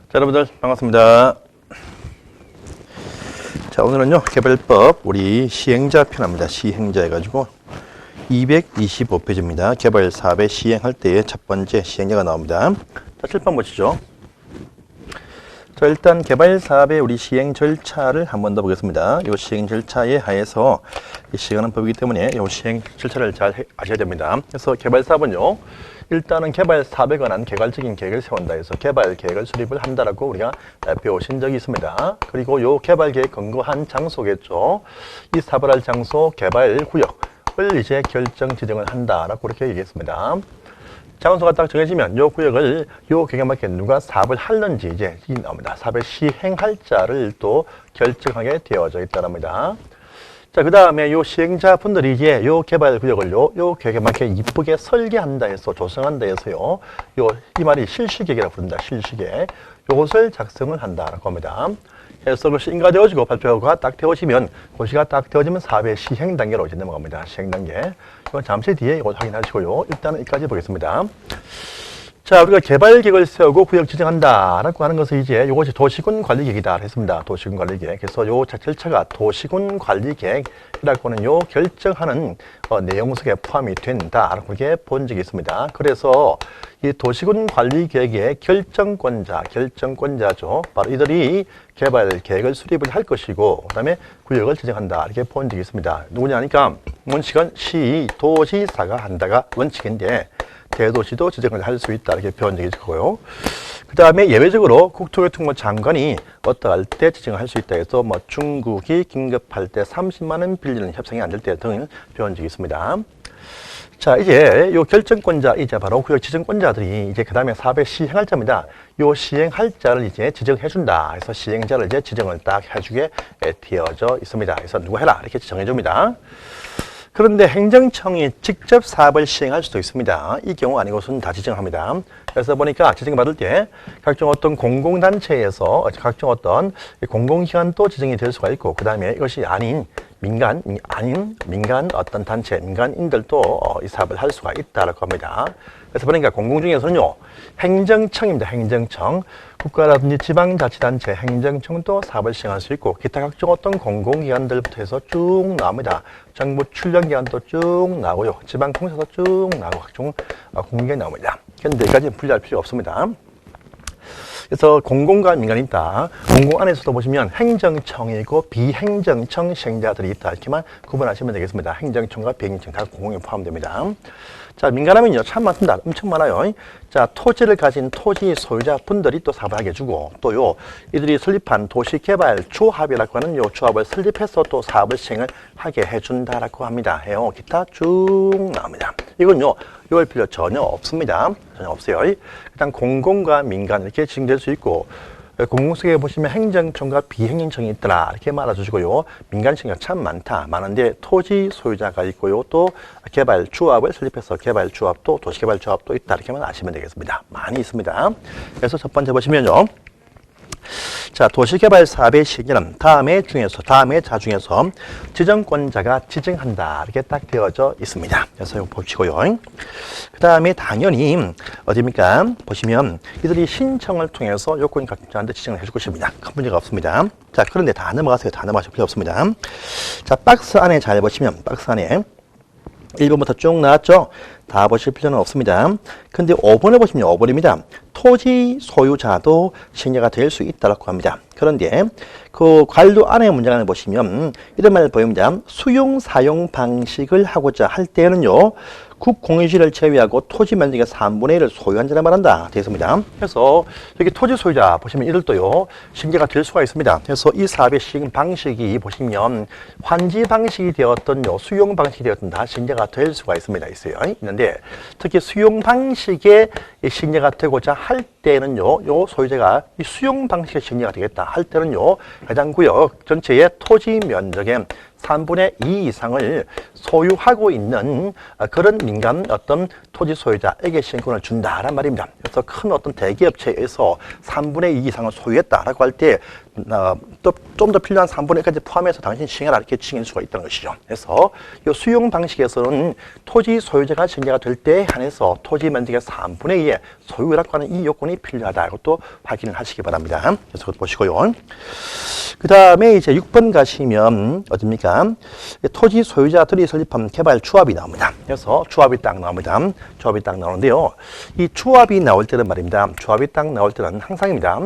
자, 여러분들 반갑습니다. 자, 오늘은요 개발법 우리 시행자 편합니다. 시행자 해가지고 225페이지입니다. 개발 사업에 시행할 때의 첫 번째 시행자가 나옵니다. 자, 칠판 보시죠. 자, 일단 개발 사업의 우리 시행 절차를 한번 더 보겠습니다. 이 시행 절차에 하에서 시행하는 법이기 때문에 이 시행 절차를 잘 아셔야 됩니다. 그래서 개발 사업은요, 일단은 개발 사업에 관한 개괄적인 계획을 세운다 해서 개발 계획을 수립을 한다라고 우리가 배우신 적이 있습니다. 그리고 이 개발 계획 근거한 장소겠죠. 이 사업을 할 장소 개발 구역을 이제 결정 지정을 한다라고 그렇게 얘기했습니다. 장소가 딱 정해지면 요 구역을 요 계획에 맞게 누가 사업을 하는지 이제 이 나옵니다. 사업을 시행할 자를 또 결정하게 되어져 있다랍니다. 자, 그 다음에 요 시행자분들이 이제 요 개발 구역을 요 계획에 맞게 이쁘게 설계한다 해서 조성한다 해서요. 이 말이 실시계획이라고 부른다. 실시계획. 요것을 작성을 한다라고 합니다. 그래서 그것이 인가되어지고 발표가 딱 되어지면, 고시가 딱 되어지면 사업의 시행 단계로 이제 넘어갑니다. 시행 단계. 이건 잠시 뒤에 이거 확인하시고요. 일단은 여기까지 보겠습니다. 자, 우리가 개발 계획을 세우고 구역 지정한다라고 하는 것은 이제 이것이 도시군 관리 계획이다 했습니다. 도시군 관리 계획. 그래서 요 절차가 도시군 관리 계획이라고 하는 요 결정하는 내용 속에 포함이 된다라고 이렇게 본 적이 있습니다. 그래서 이 도시군 관리 계획의 결정권자죠. 바로 이들이 개발 계획을 수립을 할 것이고, 그다음에 구역을 지정한다 이렇게 본 적이 있습니다. 누구냐 하니까 원칙은 시도지사가 한다가 원칙인데, 대도시도 지정을 할 수 있다 이렇게 배운 적이 있고요. 그 다음에 예외적으로 국토교통부 장관이 어떠할 때 지정을 할 수 있다 해서 뭐 중국이 긴급할 때 30만 원 빌리는 협상이 안 될 때 등을 배운 적이 있습니다. 자, 이제 요 결정권자, 이제 바로 구역 지정권자들이 이제 그 다음에 사업의 시행할 자입니다. 요 시행할 자를 이제 지정해 준다. 그래서 시행자를 이제 지정을 딱 해주게 되어져 있습니다. 그래서 누구 해라 이렇게 지정해 줍니다. 그런데 행정청이 직접 사업을 시행할 수도 있습니다. 이 경우 아니고서는 다 지정합니다. 그래서 보니까 지정받을 때 각종 어떤 공공단체에서 각종 어떤 공공기관도 지정이 될 수가 있고, 그 다음에 이것이 아닌 민간 어떤 단체, 민간인들도 이 사업을 할 수가 있다라고 합니다. 그래서 보니까 공공 중에서는요, 행정청입니다. 행정청. 국가라든지 지방자치단체, 행정청도 사업을 시행할 수 있고, 기타 각종 어떤 공공기관들부터 해서 쭉 나옵니다. 정부 출연기관도 쭉 나오고요. 지방공사도 쭉 나오고, 각종 공공기관이 나옵니다. 그런데 여기까지는 분리할 필요가 없습니다. 그래서 공공과 민간이 있다. 공공 안에서도 보시면 행정청이고 비행정청 시행자들이 있다. 이렇게만 구분하시면 되겠습니다. 행정청과 비행정청 다 공공에 포함됩니다. 자, 민간하면요 참 많습니다. 엄청 많아요. 자, 토지를 가진 토지 소유자 분들이 또 사업을 하게 해주고, 또요 이들이 설립한 도시개발조합이라고 하는 요 조합을 설립해서 또 사업을 시행을 하게 해준다라고 합니다. 해요. 기타 쭉 나옵니다. 이건요 이걸 필요 전혀 없습니다. 전혀 없어요. 일단 공공과 민간 이렇게 지정될 수 있고, 공공 속에 보시면 행정청과 비행정청이 있더라 이렇게 말아주시고요. 민간청이 참 많은데 토지 소유자가 있고요. 또 개발조합을 설립해서 개발조합도 도시개발조합도 있다 이렇게만 아시면 되겠습니다. 많이 있습니다. 그래서 첫 번째 보시면요. 자, 도시개발 사업의 시행자는 다음의 자 중에서 지정권자가 지정한다 이렇게 딱 되어져 있습니다. 그래서 이거 보시고요. 그 다음에 당연히 어디입니까? 보시면 이들이 신청을 통해서 요건이 갖춘 자한테 지정을 해줄 것입니다. 큰 문제가 없습니다. 자, 그런데 다 넘어가세요. 다 넘어가실 필요 없습니다. 자, 박스 안에 잘 보시면 박스 안에 1번부터 쭉 나왔죠? 다 보실 필요는 없습니다. 근데 5번에 보시면 5번입니다. 토지 소유자도 시행자가 될 수 있다고 합니다. 그런데 그 관료 안에 문장을 보시면 이런 말을 보입니다. 수용 사용 방식을 하고자 할 때는요, 국공유지를 제외하고 토지 면적의 3분의 1을 소유한 자라 말한다 되어 있습니다. 그래서 여기 토지 소유자 보시면 이들도요 시행자가 될 수가 있습니다. 그래서 이 사업의 시행 방식이 보시면 환지 방식이 되었던 수용 방식이 되었던 다 시행자가 될 수가 있는데 특히 수용 방식의 시행자가 되고자 할 때는요, 요 소유자가 이 수용 방식의 시행자가 되겠다 할 때는요, 해당 구역 전체의 토지 면적의 3분의 2 이상을 소유하고 있는 그런 민간 어떤 토지 소유자에게 시행권을 준다란 말입니다. 그래서 큰 어떤 대기업체에서 3분의 2 이상을 소유했다라고 할 때 또 좀 더 필요한 3분의 1까지 포함해서 당신이 시행하라 이렇게 시행할 수가 있다는 것이죠. 그래서 이 수용 방식에서는 토지 소유자가 전개가 될 때에 한해서 토지 면적의 3분의 2의 소유라고 하는 이 요건이 필요하다. 이것도 확인을 하시기 바랍니다. 그래서 그것도 보시고요. 그 다음에 이제 6번 가시면 어딥니까? 토지 소유자들이 설립한 개발 조합이 나옵니다. 그래서 조합이 딱 나옵니다. 조합이 딱 나오는데요. 이 조합이 나올 때는 말입니다. 조합이 딱 나올 때는 항상입니다.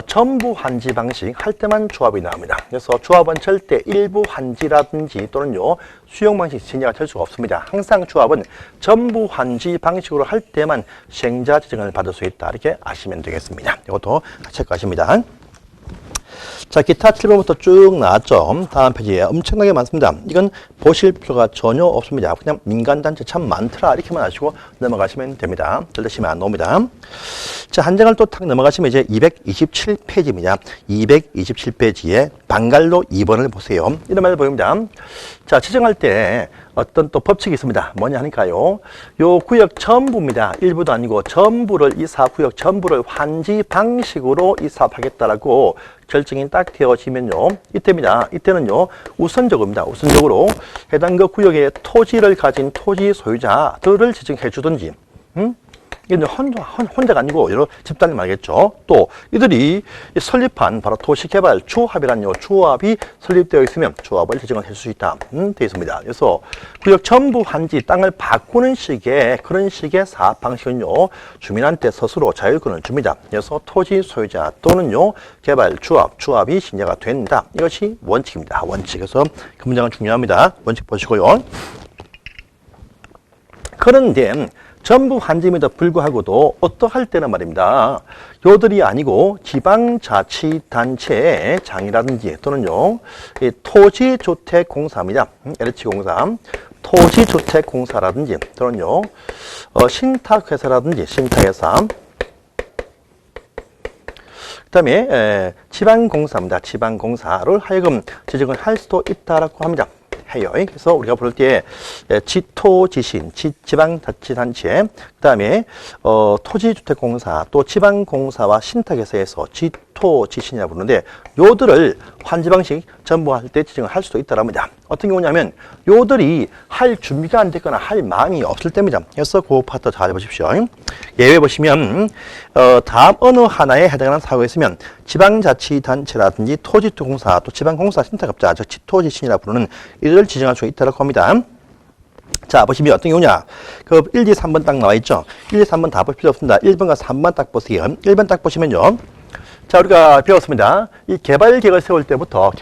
전부 환지 방식 할 때만 조합이 나옵니다. 그래서 조합은 절대 일부 환지라든지 또는요 수용 방식 진행이 될 수가 없습니다. 항상 조합은 전부 환지 방식으로 할 때만 시행자 지정을 받을 수 있다. 이렇게 아시면 되겠습니다. 이것도 체크하십니다. 자, 기타 7번부터 쭉 나왔죠. 다음 페이지에 엄청나게 많습니다. 이건 보실 필요가 전혀 없습니다. 그냥 민간단체 참 많더라 이렇게만 아시고 넘어가시면 됩니다. 들으시면 안 나옵니다. 자, 한 장을 또 탁 넘어가시면 이제 227페이지입니다. 227페이지에 방갈로 2번을 보세요. 이런 말 보입니다. 자, 지정할 때 어떤 또 법칙이 있습니다. 뭐냐 하니까요. 요 구역 전부입니다. 일부도 아니고 전부를 이 사구역 전부를 환지 방식으로 이 사업하겠다라고 결정이 딱 되어지면요. 이때입니다. 이때는요. 우선적으로입니다. 우선적으로 해당 그 구역의 토지를 가진 토지 소유자들을 지정해 주든지 이게 혼자가 아니고 여러 집단이 말겠죠. 또 이들이 설립한 바로 도시개발 조합이라는 조합이 설립되어 있으면 조합을 지정을 할 수 있다. 되어 있습니다. 그래서 구역 전부 환지 땅을 바꾸는 식의 그런 식의 사업 방식은요. 주민한테 스스로 자율권을 줍니다. 그래서 토지 소유자 또는요. 개발 조합이 신뢰가 된다. 이것이 원칙입니다. 원칙. 그래서 그 문장은 중요합니다. 원칙 보시고요. 그런데 전부 환지임에도 불구하고도 어떠할 때는 말입니다. 요들이 아니고 지방자치단체의 장이라든지 또는요. 토지주택공사입니다. LH공사. 토지주택공사라든지 또는요. 신탁회사라든지 신탁회사. 그 다음에 지방공사입니다. 지방공사를 하여금 지정을 할 수도 있다라고 합니다. 해요. 그래서 우리가 부를 때 지토지신, 지방자치단체, 그 다음에 토지주택공사, 또 지방공사와 신탁회사에서 지토지신이라고 부르는데 요들을 환지방식 전부할 때 지정을 할 수도 있다랍니다. 어떤 경우냐면 요들이 할 준비가 안 됐거나 할 마음이 없을 때입니다. 그래서 그 파트 잘 보십시오. 예외 보시면 다음 어느 하나에 해당하는 사고가 있으면 지방자치단체라든지 토지주택공사, 또 지방공사 신탁업자, 즉 지토지신이라고 부르는 이들을 지정할 수 있다고 합니다. 자, 보시면 어떤 경우냐. 그 1, 2, 3번 딱 나와 있죠. 1, 2, 3번 다 볼 필요 없습니다. 1번과 3번 딱 보세요. 1번 딱 보시면요. 자, 우리가 배웠습니다. 이 개발계획을 세울 때부터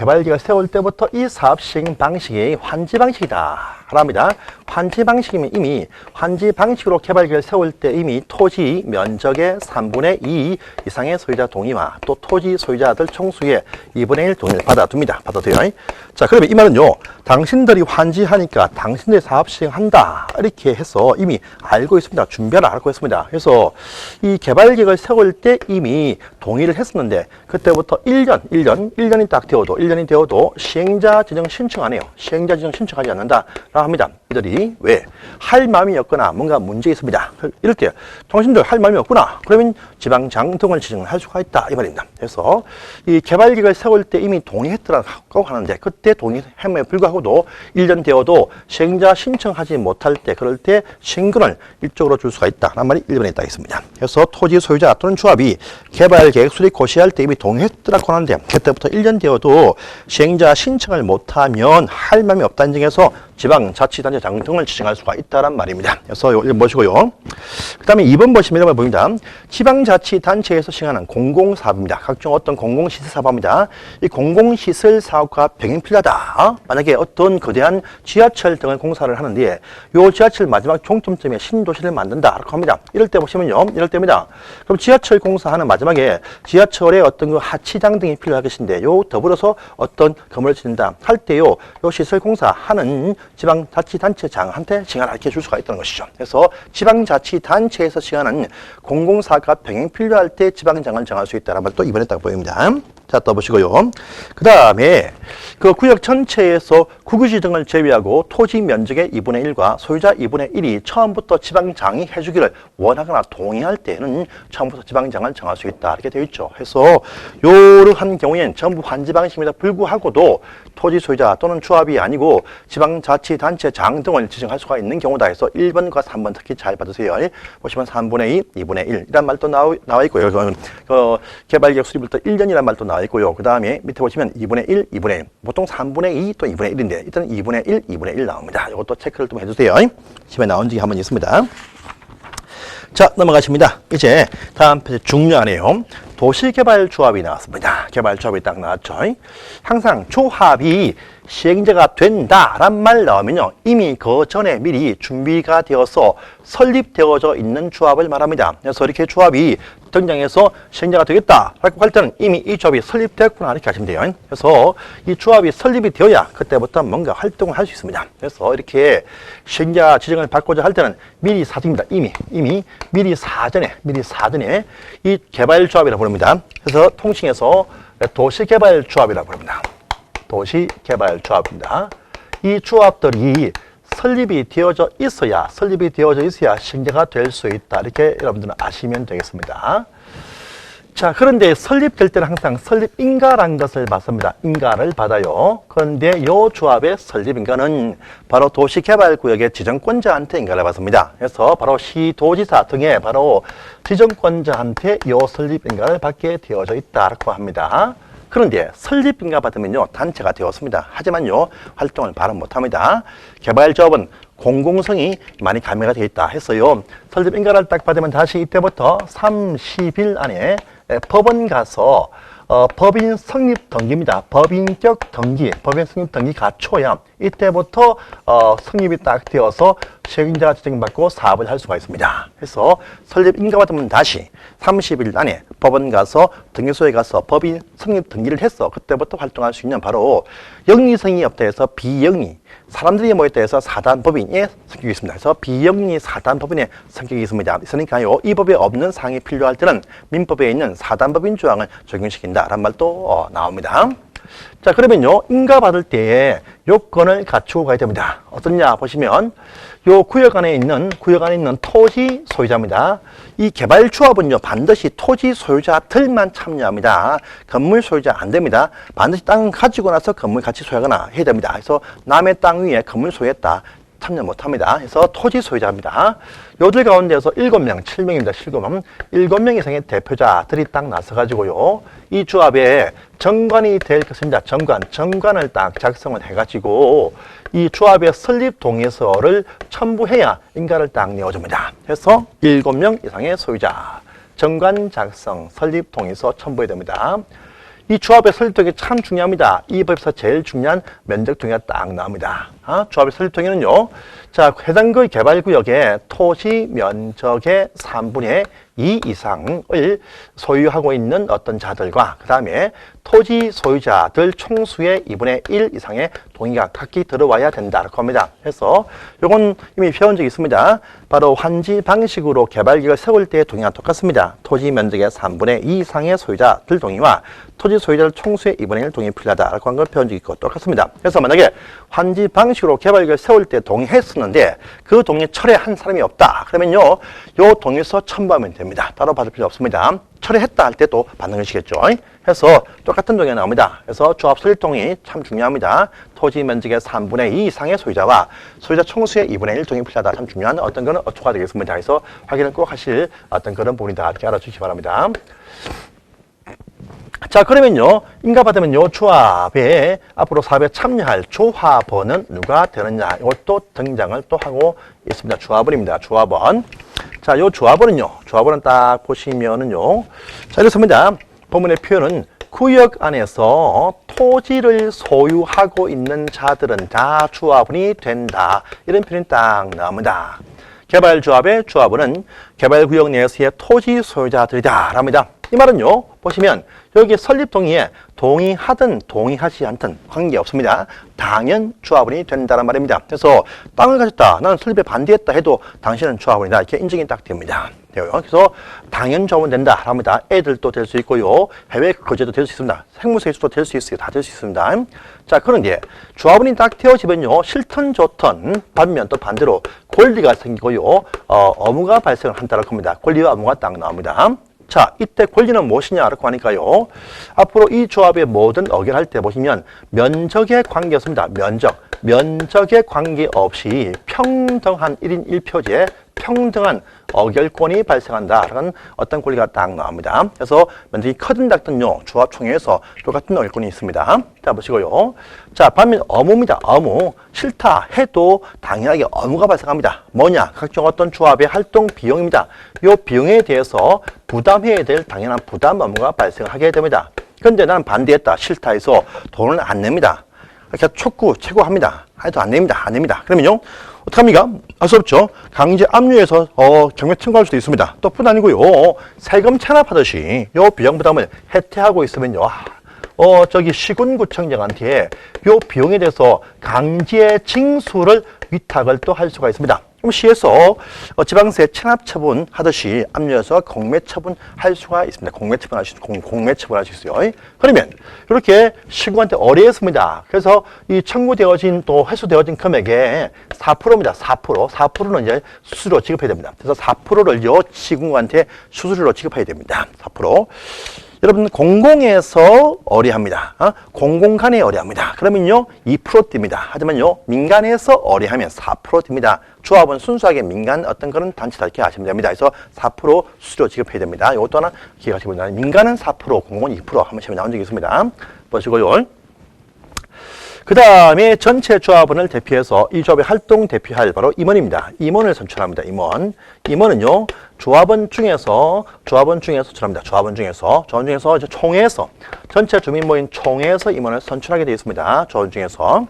이 사업 시행 방식이 환지 방식이다. 합니다. 환지 방식이면 이미 환지 방식으로 개발계획을 세울 때 이미 토지 면적의 3분의 2 이상의 소유자 동의와 또 토지 소유자들 총수의 2분의 1 동의를 받아둡니다. 받아둬요. 자, 그러면 이 말은요. 당신들이 환지하니까 당신들이 사업 시행한다. 이렇게 해서 이미 알고 있습니다. 준비를 알고 있습니다. 그래서 이 개발계획을 세울 때 이미 동의를 했었는데 그때부터 1년이 딱 되어도 1년이 되어도 시행자 지정 신청 안 해요. 시행자 지정 신청하지 않는다. 합니다. 이들이 왜? 할 마음이 없거나 뭔가 문제 있습니다. 이럴 때 당신들 할 마음이 없구나. 그러면 지방장 등을 지정을 할 수가 있다. 이 말입니다. 그래서 이 개발계획을 세울 때 이미 동의했더라고 하는데 그때 동의함에 불구하고도 1년 되어도 시행자 신청하지 못할 때 그럴 때 신근을 일적으로 줄 수가 있다. 라는 말이 1번에 있다 있습니다. 그래서 토지 소유자 또는 조합이 개발계획 수립 고시할 때 이미 동의했더라고 하는데 그때부터 1년 되어도 시행자 신청을 못하면 할 마음이 없다는 점에서 지방자치단체 장 등을 지정할 수가 있다란 말입니다. 그래서 이거 보시고요. 그 다음에 2번 보시면 이런 걸 보입니다. 지방자치단체에서 시행하는 공공사업입니다. 각종 어떤 공공시설사업입니다. 이 공공시설사업과 병행 필요하다. 만약에 어떤 거대한 지하철 등을 공사를 하는데 이 지하철 마지막 종점점에 신도시를 만든다라고 합니다. 이럴 때 보시면요. 이럴 때입니다. 그럼 지하철 공사하는 마지막에 지하철에 어떤 그 하치장 등이 필요할 것인데 요 더불어서 어떤 건물을 짓는다 할 때요. 요 시설 공사하는 지방자치단체장한테 시간을 이렇게 줄 수가 있다는 것이죠. 그래서 지방자치단체에서 시행하는 공공사업과 병행 필요할 때 지방장을 정할 수 있다는 말도 이번에 딱 보입니다. 자, 떠보시고요. 그 다음에 그 구역 전체에서 국유지 등을 제외하고 토지 면적의 2분의 1과 소유자 2분의 1이 처음부터 지방장이 해주기를 원하거나 동의할 때는 처음부터 지방장을 정할 수 있다. 이렇게 되어 있죠. 해서 요러한 경우에는 전부 환지방식임에도 불구하고도 토지 소유자 또는 조합이 아니고 지방자치단체장 등을 지정할 수가 있는 경우다 해서 1번과 3번 특히 잘 받으세요. 보시면 3분의 2, 2분의 1 이란 말도 나와 있고요. 개발계획 수립부터 1년이란 말도 나와 있고요. 그 다음에 밑에 보시면 2분의 1, 2분의 1 보통 3분의 2 또 2분의 1인데 일단 2분의 1, 2분의 1 나옵니다. 이것도 체크를 좀 해주세요. 시험에 나온 적이 한번 있습니다. 자, 넘어가십니다. 이제 다음 페이지 중요하네요. 도시개발조합이 나왔습니다. 개발조합이 딱 나왔죠. 항상 조합이 시행자가 된다란 말 나오면요. 이미 그 전에 미리 준비가 되어서 설립되어져 있는 조합을 말합니다. 그래서 이렇게 조합이 등장해서 시행자가 되겠다 라고 할 때는 이미 이 조합이 설립됐구나 이렇게 하시면 돼요. 그래서 이 조합이 설립이 되어야 그때부터 뭔가 활동을 할 수 있습니다. 그래서 이렇게 시행자 지정을 받고자 할 때는 미리 사전입니다. 이미 미리 사전에 이 개발조합이라고 부릅니다. 그래서 통칭해서 도시개발조합이라고 부릅니다. 도시개발조합입니다. 이 조합들이 설립이 되어져 있어야 시행자가 될 수 있다. 이렇게 여러분들은 아시면 되겠습니다. 자, 그런데 설립될 때는 항상 설립인가라는 것을 받습니다. 인가를 받아요. 그런데 이 조합의 설립인가는 바로 도시개발구역의 지정권자한테 인가를 받습니다. 그래서 바로 시도지사 등의 바로 지정권자한테 이 설립인가를 받게 되어져 있다고 합니다. 그런데 설립인가 받으면요 단체가 되었습니다. 하지만요 활동을 바로 못합니다. 개발조합은 공공성이 많이 감해가 되어 있다 했어요. 설립인가를 딱 받으면 다시 이때부터 30일 안에 법원 가서 법인 성립 등기입니다. 법인격 등기, 법인 성립 등기 갖춰야 이때부터 성립이 딱 되어서 시행자가 지정받고 사업을 할 수가 있습니다. 그래서 설립 인가 받으면 다시 30일 안에 법원 가서 등기소에 가서 법인 성립 등기를 해서 그때부터 활동할 수 있는 바로 영리성이 없다 해서 비영리, 사람들이 모였다 해서 사단법인의 성격이 있습니다. 그래서 비영리 사단법인의 성격이 있습니다. 그러니까요, 이 법에 없는 사항이 필요할 때는 민법에 있는 사단법인 조항을 적용시킨다라는 말도 나옵니다. 자, 그러면요, 인가 받을 때에 요건을 갖추고 가야 됩니다. 어떠냐 보시면 요 구역 안에 있는 토지 소유자입니다. 이 개발조합은요 반드시 토지 소유자들만 참여합니다. 건물 소유자 안 됩니다. 반드시 땅 가지고 나서 건물 같이 소유하거나 해야 됩니다. 그래서 남의 땅 위에 건물 소유했다. 참여 못합니다. 그래서 토지 소유자입니다. 요들 가운데서 7명, 7명입니다. 7명 이상의 대표자들이 딱 나서가지고요. 이 조합에 정관이 될 것입니다. 정관을 딱 작성을 해가지고 이 조합의 설립 동의서를 첨부해야 인가를 딱 내어줍니다. 그래서 7명 이상의 소유자, 정관 작성, 설립 동의서 첨부해야 됩니다. 이 조합의 설립동의 참 중요합니다. 이 법에서 제일 중요한 면적 동의가 딱 나옵니다. 조합의 설립동의는요. 자, 해당 그 개발구역의 토지 면적의 3분의 2 이상을 소유하고 있는 어떤 자들과 그 다음에 토지 소유자들 총수의 2분의 1 이상의 동의가 각기 들어와야 된다고 합니다. 그래서 이건 이미 배운 적이 있습니다. 바로 환지 방식으로 개발계획을 세울 때의 동의가 똑같습니다. 토지 면적의 3분의 2 이상의 소유자들 동의와 토지 소유자들 총수의 2분의 1 동의 필요하다라고 한 걸 배운 적이 있고 똑같습니다. 그래서 만약에 환지 방식으로 개발계획을 세울 때 동의했었는데 그 동의 철회한 사람이 없다. 그러면요, 요 동의서 첨부하면 됩니다. 따로 받을 필요 없습니다. 철회했다 할 때 또 받는 것이겠죠. 해서 똑같은 동의가 나옵니다. 그래서 조합 설립 동의 참 중요합니다. 토지 면적의 3분의 2 이상의 소유자와 소유자 총수의 2분의 1 동의 필요하다. 참 중요한 어떤 거는 어초가 되겠습니다. 그래서 확인을 꼭 하실 어떤 그런 부분이다. 이렇게 알아주시기 바랍니다. 자, 그러면요, 인가받으면요, 조합에 앞으로 사업에 참여할 조합원은 누가 되느냐, 이것도 등장을 또 하고 있습니다. 조합원입니다. 조합원. 자, 요 조합원은요, 조합원은 딱 보시면은요, 자, 이렇습니다. 본문의 표현은 구역 안에서 토지를 소유하고 있는 자들은 다 조합원이 된다. 이런 표현이 딱 나옵니다. 개발조합의 조합원은 개발구역 내에서의 토지 소유자들이다. 랍니다. 이 말은요, 보시면 여기 설립 동의에 동의하든 동의하지 않든 관계없습니다. 당연 조합원이 된다는 말입니다. 그래서 땅을 가졌다, 나는 설립에 반대했다 해도 당신은 조합원이다. 이렇게 인정이 딱 됩니다. 그래서 당연 조합원 된다 합니다. 애들도 될 수 있고요, 해외 거주도 될 수 있습니다. 생물세 수도 될 수 있어요. 다 될 수 있습니다. 자, 그런데 조합원이 딱 되어지면요, 싫든 좋든 반면 또 반대로 권리가 생기고요, 의무가 발생을 한다고 합니다. 권리와 의무가 딱 나옵니다. 자, 이때 권리는 무엇이냐라고 하니까요, 앞으로 이 조합의 모든 의결할 때 보시면 면적에 관계없습니다. 면적에 관계없이 평등한 1인 1표제에 평등한 의결권이 발생한다라는 어떤 권리가 딱 나옵니다. 그래서 면적이 크든 작든요, 조합총회에서 똑같은 의결권이 있습니다. 자, 보시고요. 자, 반면 의무입니다. 의무. 싫다 해도 당연하게 의무가 발생합니다. 뭐냐? 각종 어떤 조합의 활동 비용입니다. 이 비용에 대해서 부담해야 될 당연한 부담 의무가 발생하게 됩니다. 그런데 나는 반대했다, 싫다 해서 돈을 안 냅니다. 이렇게 촉구, 최고합니다. 해도 안 냅니다. 안 냅니다. 그러면요, 어떡합니까? 알 수 없죠. 강제 압류해서 경매 청구할 수도 있습니다. 또 뿐 아니고요, 세금 체납하듯이 요 비용 부담을 해태하고 있으면요, 저기 시군구청장한테 요 비용에 대해서 강제 징수를 위탁을 또 할 수가 있습니다. 그럼 시에서 지방세 체납 처분 하듯이 압류해서 공매 처분할 수가 있습니다. 공매 처분할 수 있어요. 그러면 이렇게 시군한테 의뢰했습니다. 그래서 이 청구되어진 또 회수되어진 금액의 4%입니다. 4%는 이제 수수료 지급해야 됩니다. 그래서 4%를요, 시군한테 수수료로 지급해야 됩니다. 4%. 여러분, 공공에서 의뢰합니다. 공공 간에 의뢰합니다. 그러면요, 2%뛱니다. 하지만요, 민간에서 의뢰하면 4%뛱니다. 조합은 순수하게 민간 어떤 그런 단체다 이렇게 아시면 됩니다. 그래서 4% 수수료 지급해야 됩니다. 이것도 하나 기억하시고 있습니다. 민간은 4%, 공공은 2% 한번 시험에 나온 적이 있습니다. 보시고요. 그 다음에 전체 조합원을 대표해서 이 조합의 활동 대표할 바로 임원입니다. 임원을 선출합니다. 임원은요, 조합원 중에서 선출합니다. 조합원 중에서 이제 총회에서, 전체 주민 모임 총회에서 임원을 선출하게 되어 있습니다. 조합원 중에서.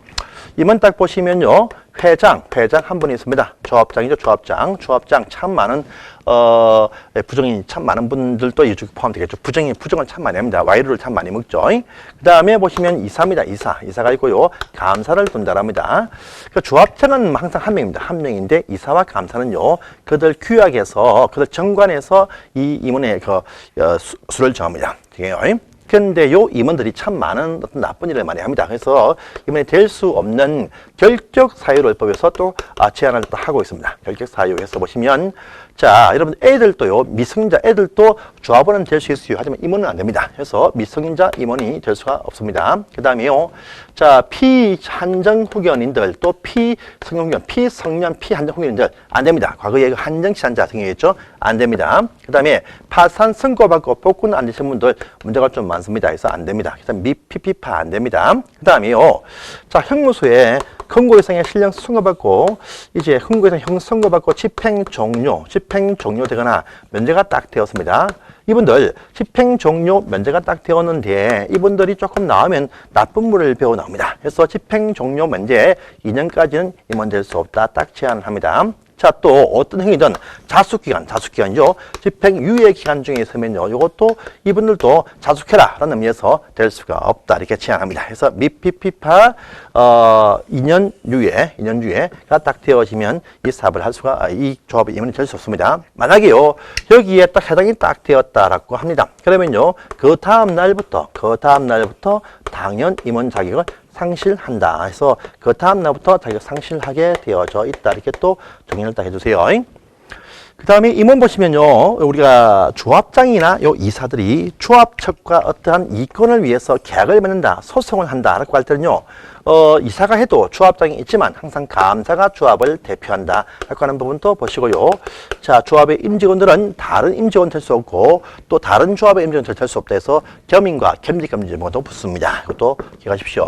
임원 딱 보시면요, 회장 한 분이 있습니다. 조합장이죠. 조합장 참 많은 부정이 참 많은 분들도 이쪽에 포함되겠죠. 부정을 참 많이 합니다. 와이르를 참 많이 먹죠. 그 다음에 보시면 이사입니다. 이사가 있고요, 감사를 둔다랍니다. 그 조합장은 항상 한 명입니다. 한 명인데 이사와 감사는요, 그들 규약에서, 그들 정관에서 이 임원의 수를 정합니다. 그런데 요 임원들이 참 많은 어떤 나쁜 일을 많이 합니다. 그래서 임원이 될 수 없는 결격 사유로법에서 또 제한을 또 하고 있습니다. 결격 사유에서 보시면, 자, 여러분 애들도요, 미성년자 애들도 조합원은 될 수 있어요. 하지만 임원은 안 됩니다. 그래서 미성년자 임원이 될 수가 없습니다. 그 다음에요, 자, 피한정 후견인들, 또 피성년 피한정 후견인들 안 됩니다. 과거에 한정치한자 등이겠죠. 안 됩니다. 그 다음에 파산 선고받고 복구는 안 되신 분들 문제가 좀 많습니다. 그래서 안 됩니다. 그래서 미피피파 안 됩니다. 그 다음에요, 자, 형무소에 금고이상의 실령 선고받고, 이제 금고이상 형 선고받고 집행 종료되거나 면제가 딱 되었습니다. 이분들 집행 종료 면제가 딱 되었는데 이분들이 조금 나오면 나쁜 물을 배워 나옵니다. 그래서 집행 종료 면제 2년까지는 임원될 수 없다 딱 제한을 합니다. 자, 또 어떤 행위든 자숙기간이죠. 집행유예 기간 중에 있으면요, 이것도 이분들도 자숙해라 라는 의미에서 될 수가 없다 이렇게 제한합니다. 그래서 미피피파 2년 유예가 딱 되어지면 이 사업을 할 수가, 이 조합의 임원이 될 수 없습니다. 만약에요, 여기에 딱 해당이 딱 되었다라고 합니다. 그러면요, 그 다음 날부터 당연 임원 자격을 상실한다. 해서 그 다음 날부터 자기가 상실하게 되어져 있다. 이렇게 또 정의를 딱 해주세요. 그 다음에 임원 보시면요, 우리가 조합장이나 요 이사들이 조합 측과 어떠한 이권을 위해서 계약을 맺는다, 소송을 한다라고 할 때는요, 이사가 해도 조합장이 있지만 항상 감사가 조합을 대표한다 라고 하는 부분도 보시고요. 자, 조합의 임직원들은 다른 임직원 될 수 없고 또 다른 조합의 임직원 될 수 없다 해서 겸임과 겸직겸직도 붙습니다. 이것도 기억하십시오.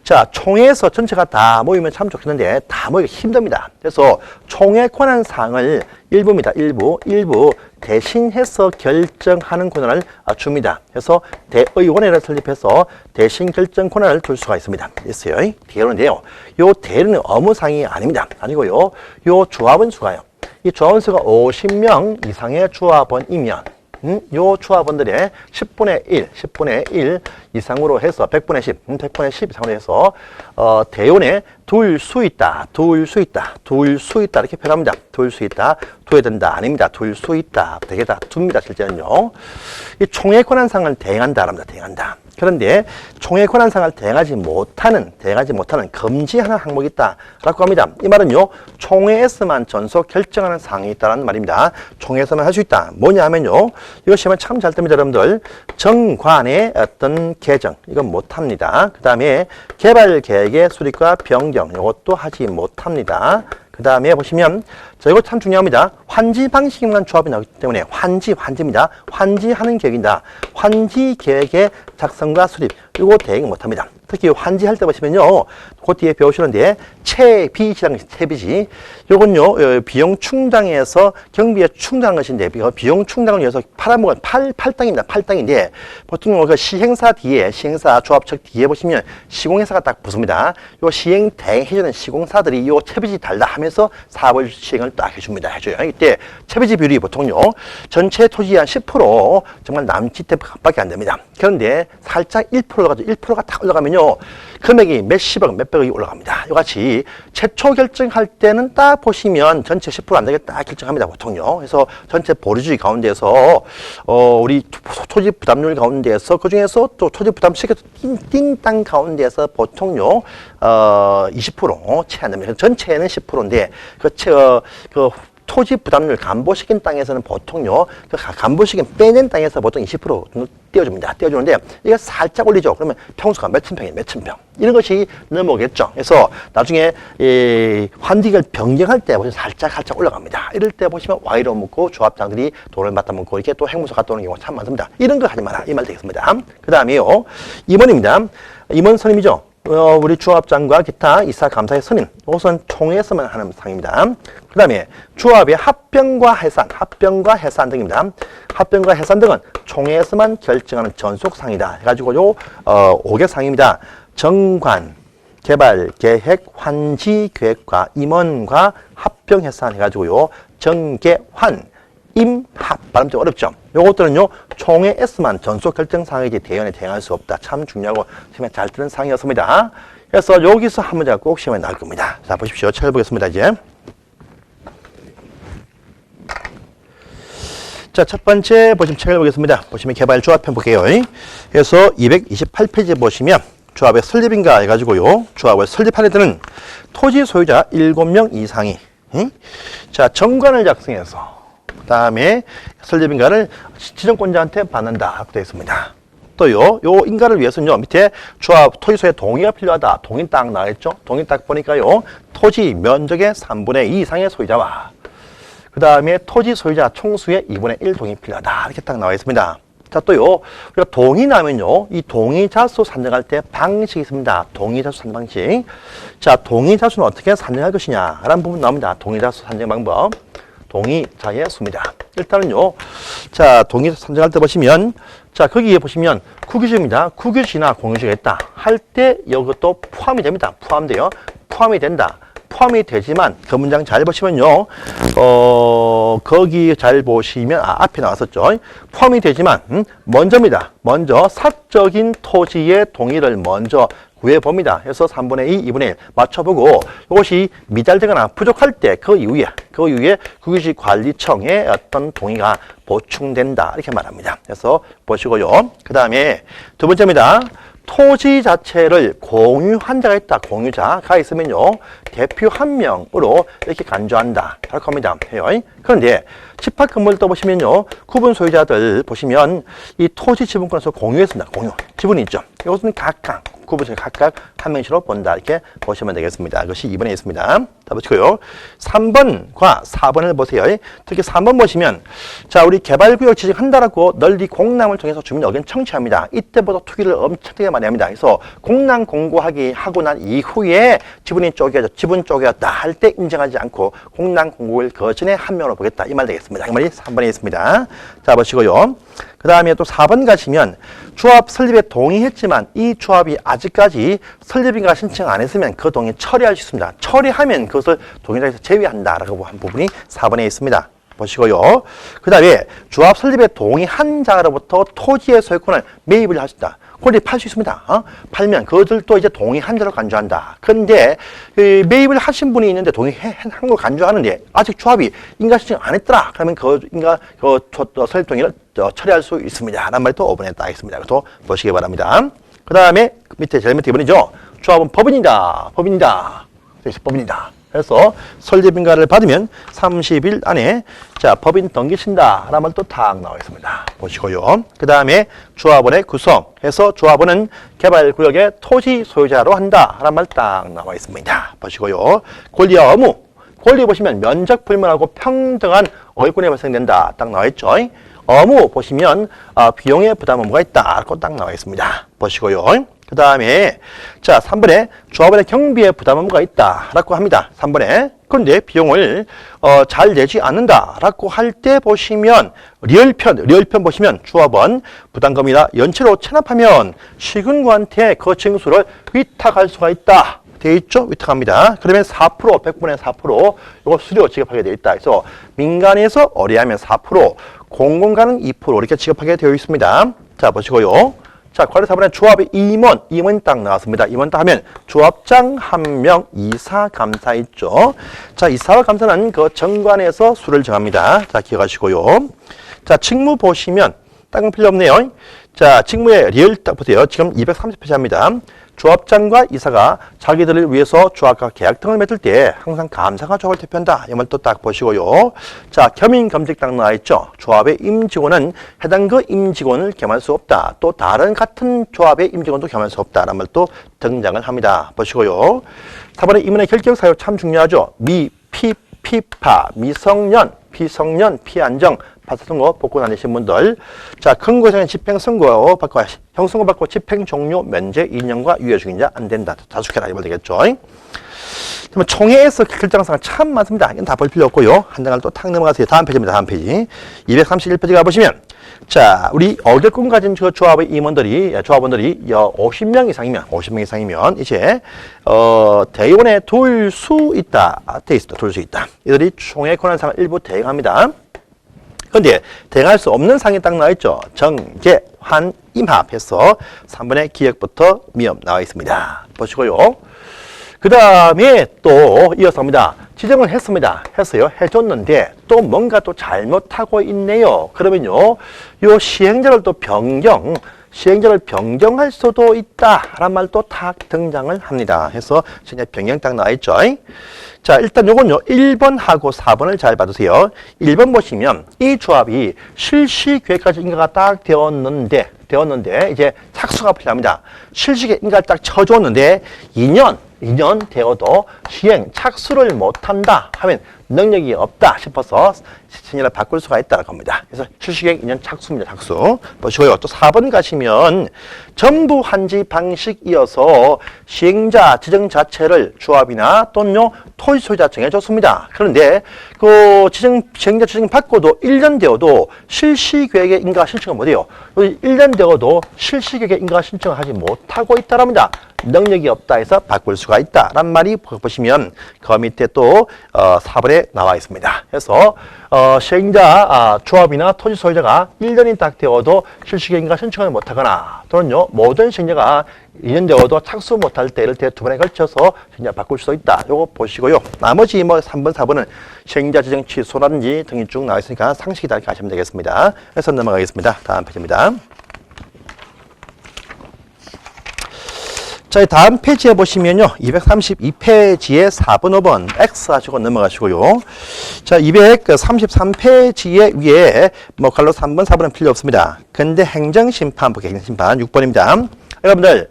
자, 총회에서 전체가 다 모이면 참 좋겠는데 다 모이기 힘듭니다. 그래서 총회 권한사항을 일부입니다. 일부 대신해서 결정하는 권한을 줍니다. 그래서 대의원회를 설립해서 대신 결정 권한을 줄 수가 있습니다. 있어요. 대의원인데요, 요 대의는 업무상이 아닙니다. 아니고요, 요 조합원 수가요, 이 조합원 수가 50명 이상의 조합원이면 요 조합원들의 10분의 1 이상으로 해서 100분의 10, 100분의 10 이상으로 해서 대운에 둘 수 있다 이렇게 표현합니다. 둘 수 있다, 둬야 된다 아닙니다. 둘 수 있다, 되겠다, 둡니다. 실제는요. 이 총회 권한상을 대행한다랍니다. 대행한다. 그런데 총회 권한상을 대행하지 못하는 금지하는 항목이 있다라고 합니다. 이 말은요, 총회에서만 전속 결정하는 사항이 있다는 말입니다. 총회에서만 할 수 있다. 뭐냐 하면요, 이것이 참 잘 됩니다, 여러분들. 정관의 어떤 개정, 이건 못합니다. 그 다음에 개발 계획의 수립과 변경, 이것도 하지 못합니다. 그 다음에 보시면, 자, 이거 참 중요합니다. 환지 방식만 조합이 나오기 때문에, 환지입니다. 환지하는 계획이다. 환지 계획의 작성과 수립, 이거 대행 못합니다. 특히 환지할 때 보시면요, 그 뒤에 배우시는데, 채비지. 요건요, 비용 충당에서 경비에 충당한 것인데, 비용 충당을 위해서 팔아먹은 팔당입니다. 팔당인데, 보통 그 시행사 조합측 뒤에 보시면 시공회사가 딱 붙습니다. 요 시행 대행해주는 시공사들이 요 채비지 달라 하면서 사업을 시행을 딱 해줘요. 이때 채비지 비율이 보통요, 전체 토지의 한 10% 정말 남짓밖에 안 됩니다. 그런데 살짝 1%가 딱 올라가면요, 금액이 몇십억, 몇백억이 올라갑니다. 이같이 최초 결정할 때는 딱 보시면 전체 10% 안 되게 딱 결정합니다. 보통요. 그래서 전체 보류주의 가운데서 우리 토지 부담률 가운데서 그 중에서 또 토지 부담 시켜서 띵땅 가운데서 보통요 20% 채 안 됩니다. 전체는 10%인데 그 토지 부담률 간보시킨 땅에서는 보통요, 그 간보시킨 빼낸 땅에서 보통 20% 정도 띄워줍니다. 띄워주는데, 이게 살짝 올리죠. 그러면 평수가 몇천 평. 이런 것이 넘어오겠죠. 그래서 나중에, 환기를 변경할 때 보시면 살짝 올라갑니다. 이럴 때 보시면 Y로 묶고 조합장들이 돈을 맡아 먹고 이렇게 또 행무소 갔다 오는 경우가 참 많습니다. 이런 거 하지 마라. 이 말 되겠습니다. 그 다음에요, 임원입니다. 임원 선임이죠. 우리 조합장과 기타 이사 감사의 선임, 우선 총회에서만 하는 상입니다. 그 다음에 조합의 합병과 해산 등입니다. 합병과 해산 등은 총회에서만 결정하는 전속상이다. 해가지고 요 5개 상입니다. 정관, 개발, 계획, 환지, 계획과 임원과 합병, 해산 해가지고요, 정계환, 임합, 발음 좀 어렵죠. 요것들은요, 총회에서만 전속 결정 사항이지 대연에 대응할 수 없다. 참 중요하고 시험에 잘 뜨는 사항이었습니다. 그래서 여기서 한 문제가 꼭 시험에 나올 겁니다. 자, 보십시오. 찾아보겠습니다, 이제. 자, 첫 번째 보시면 책을 보겠습니다. 보시면 개발 조합편 볼게요. 그래서 228페이지 보시면 조합의 설립인가 해가지고요, 조합을 설립하는 데는 토지 소유자 7명 이상이, 자, 정관을 작성해서 그 다음에 설립인가를 지정권자한테 받는다 하고 되어 있습니다. 또요, 요 인가를 위해서는요, 밑에 조합 토지소유의 동의가 필요하다. 동의 딱 나와있죠? 동의 딱 보니까요, 토지 면적의 3분의 2 이상의 소유자와 그 다음에 토지 소유자 총수의 2분의 1 동의 필요하다. 이렇게 딱 나와 있습니다. 자, 또요, 우리가 동의 나면요, 이 동의자수 산정할 때 방식이 있습니다. 동의자수 산정 방식. 자, 동의자수는 어떻게 산정할 것이냐 라는 부분 나옵니다. 동의자수 산정 방법. 동의자의 수입니다. 일단은요, 자, 동의자수 산정할 때 보시면, 자, 거기에 보시면 국유지입니다. 국유지나 공유지가 있다 할 때 이것도 포함이 됩니다. 포함돼요. 포함이 된다. 포함이 되지만 그 문장 잘 보시면요, 거기 잘 보시면 앞에 나왔었죠. 포함이 되지만 먼저입니다. 먼저 사적인 토지의 동의를 먼저 구해봅니다. 그래서 3분의 2, 2분의 1 맞춰보고 이것이 미달되거나 부족할 때 그 이후에 국유지 관리청의 어떤 동의가 보충된다 이렇게 말합니다. 그래서 보시고요. 그 다음에 두 번째입니다. 토지 자체를 공유한 자가 있다. 공유자가 있으면요, 대표 한 명으로 이렇게 간주한다 할 겁니다. 해요. 그런데 집합 건물을 또 보시면요, 구분 소유자들 보시면 이 토지 지분권에서 공유했습니다. 공유 지분이 있죠. 이것은 각각 구분소유 각각 한 명씩으로 본다 이렇게 보시면 되겠습니다. 이것이 2번에 있습니다. 다 보시고요. 3번과 4번을 보세요. 특히 3번 보시면, 자, 우리 개발구역 지정한다라고 널리 공람을 통해서 주민 의견 청취합니다. 이때보다 투기를 엄청나게 많이 합니다. 그래서 공람 공고하기 하고 난 이후에 지분 쪼개졌다 할 때 인정하지 않고 공람 공고를 그 전에 한 명으로 보겠다 이 말 되겠습니다. 이 말이 3번에 있습니다. 자, 보시고요. 그 다음에 또 4번 가시면 조합 설립에 동의했지만 이 조합이 아직까지 설립인가 신청 안 했으면 그 동의 처리할 수 있습니다. 처리하면 그것을 동의자에서 제외한다라고 한 부분이 4번에 있습니다. 보시고요. 그 다음에 조합 설립에 동의한 자로부터 토지의 소유권을 매입을 할 수 있다. 그걸 팔 수 있습니다. 팔면 그것들도 이제 동의한 자로 간주한다. 근데 매입을 하신 분이 있는데 동의한 걸 간주하는데 아직 조합이 인가 신청 안 했더라. 그러면 설립 동의를 처리할 수 있습니다. 라는 말이 또 5번에 딱 있습니다. 그것도 보시기 바랍니다. 그 다음에 밑에 제일 밑에 2번이죠. 조합은 법인이다. 법인이다. 그래서 설립인가를 받으면 30일 안에 자 법인 등기신다 라는 말도 딱 나와 있습니다. 보시고요. 그 다음에 조합원의 구성해서 조합원은 개발구역의 토지 소유자로 한다 라는 말 딱 나와 있습니다. 보시고요. 권리와 의무. 권리 보시면 면적 불문하고 평등한 어휘권이 발생된다. 딱 나와 있죠. 의무 보시면 비용의 부담 의무가 있다. 라고 딱 나와 있습니다. 보시고요. 그 다음에 자 3번에 조합원의 경비에 부담 의무가 있다라고 합니다. 3번에 그런데 비용을 잘 내지 않는다라고 할 때 보시면 리얼편 보시면 조합원 부담금이나 연체로 체납하면 시군구한테 그 징수를 위탁할 수가 있다. 돼 있죠? 위탁합니다. 그러면 4% 100분의 4% 이거 수료 지급하게 되어 있다. 그래서 민간에서 의뢰하면 4% 공공가는 2% 이렇게 지급하게 되어 있습니다. 자 보시고요. 자, 관리 4번에 조합의 임원이 딱 나왔습니다. 임원 딱 하면 조합장 1명, 이사, 감사 있죠. 자, 이사와 감사는 그 정관에서 수를 정합니다. 자, 기억하시고요. 자, 직무 보시면 딱 필요 없네요. 자, 직무의 리얼 딱 보세요. 지금 230페이지입니다. 조합장과 이사가 자기들을 위해서 조합과 계약 등을 맺을 때 항상 감사가 조합을 대표한다. 이 말도 딱 보시고요. 자, 겸임 겸직 딱 나와 있죠. 조합의 임직원은 해당 그 임직원을 겸할 수 없다. 또 다른 같은 조합의 임직원도 겸할 수 없다. 라는 말도 등장을 합니다. 보시고요. 4번에 임원의 결격 사유 참 중요하죠. 피파, 미성년, 피성년, 피안정, 파사선고 복권 아니신 분들. 자, 근거상의 집행선고 받고, 형선고 받고 집행 종료 면제 2년과 유예 중인자 안 된다. 다수결 아니면 되겠죠. 그러면 총회에서 결정사항 참 많습니다. 이건 다 볼 필요 없고요. 한 장을 또 탁 넘어가세요. 다음 페이지입니다. 다음 페이지. 231페이지 가보시면 자, 우리 어결권 가진 그 조합의 조합원들이 50명 이상이면 이제 대의원에 둘 수 있다. 돼 있어. 둘 수 있다. 이들이 총회 권한상을 일부 대행합니다. 그런데 대응할 수 없는 상이 딱 나와 있죠. 정계, 환, 임합해서 3번의 기획부터 미업 나와 있습니다. 보시고요. 그 다음에 또 이어서 합니다. 지정을 했습니다. 해줬는데 또 뭔가 또 잘못하고 있네요. 그러면요, 요 시행자를 또 변경할 수도 있다라는 말도 탁 등장을 합니다. 해서 시행자 변경 딱 나와 있죠. 자, 일단 요건요, 1번하고 4번을 잘 봐주세요. 1번 보시면 이 조합이 실시 계획까지 인가가 딱 되었는데 이제 착수가 필요합니다. 실시계 인가를 딱 쳐줬는데 2년 되어도 시행 착수를 못한다 하면 능력이 없다 싶어서 시행자를 바꿀 수가 있다는 겁니다. 그래서 실시계획 2년 착수입니다. 착수. 보시고요. 또 4번 가시면 전부 한지 방식 이어서 시행자 지정 자체를 조합이나 또는 토지 소유자 정해줬습니다. 그런데 그 시행자 지정 받고도 1년 되어도 실시계획의 인가 신청을 못해요. 1년 되어도 실시계획의 인가 신청을 하지 못하고 있다랍니다. 능력이 없다 해서 바꿀 수가 있다라는 말이 보시면 그 밑에 또 4번에 나와 있습니다. 그래서 시행자 조합이나 토지 소유자가 1년이 딱 되어도 실시계획인가 신청을 못하거나 또는요 모든 시행자가 2년 되어도 착수 못할 때 이럴 때 두 번에 걸쳐서 시행자 바꿀 수도 있다. 요거 보시고요. 나머지 3번, 4번은 시행자 지정 취소라든지 등이 쭉 나와 있으니까 상식이다 이렇게 하시면 되겠습니다. 그래서 넘어가겠습니다. 다음 페이지입니다. 자, 다음 페이지에 보시면요. 232페이지에 4번, 5번 X 하시고 넘어가시고요. 자, 233페이지에 위에 갈로 3번, 4번은 필요 없습니다. 근데 행정심판부, 행정심판 6번입니다. 여러분들,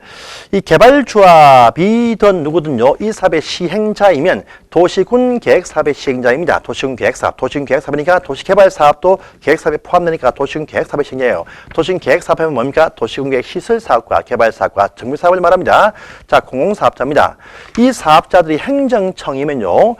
이 개발조합이든 누구든요, 이 사업의 시행자이면 도시군 계획사업의 시행자입니다. 도시군 계획사업, 도시군계획사업이니까 도시개발사업도 계획사업에 포함되니까 도시군 계획사업의 시행자예요. 도시군 계획사업하면 뭡니까? 도시군 계획 시설사업과 개발사업과 정비사업을 말합니다. 자, 공공사업자입니다. 이 사업자들이 행정청이면요,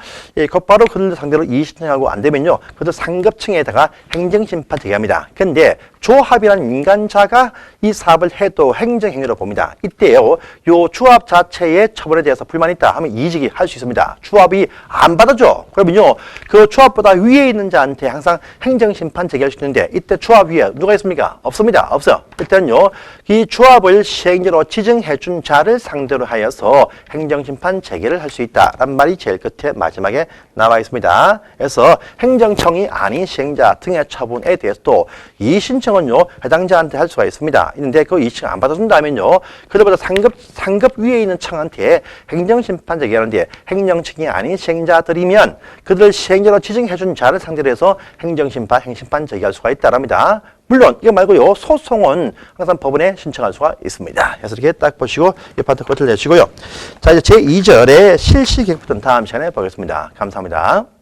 곧바로 그들 상대로 이의신청하고 안 되면요, 그들 상급층에다가 행정심판 제기합니다. 근데 조합이라는 민간자가 이 사업을 해도 행정행위로 봅니다. 이때요, 요 조합 자체의 처벌에 대해서 불만이 있다 하면 이의제기 할 수 있습니다. 조합이 조합이 안 받아줘. 그러면요, 그 조합보다 위에 있는 자한테 항상 행정심판 제기할 수 있는데 이때 조합 위에 누가 있습니까? 없습니다. 없어요. 일단요, 이 조합을 시행자로 지정해준 자를 상대로 하여서 행정심판 제기를 할 수 있다란 말이 제일 끝에 마지막에 나와 있습니다. 그래서 행정청이 아닌 시행자 등의 처분에 대해서도 이 신청은요, 해당자한테 할 수가 있습니다. 있는데 그 이 신청 안 받아준다면요, 그들보다 상급 위에 있는 청한테 행정심판 제기하는데 행정청이 아닌 시행자들이면 그들을 시행자로 지정해준 자를 상대로 해서 행정심판, 행심판 제기할 수가 있다랍니다. 물론 이거 말고요, 소송은 항상 법원에 신청할 수가 있습니다. 그래서 이렇게 딱 보시고 이 파트 끝을 내시고요. 자, 이제 제2절의 실시계획부터는 다음 시간에 보겠습니다. 감사합니다.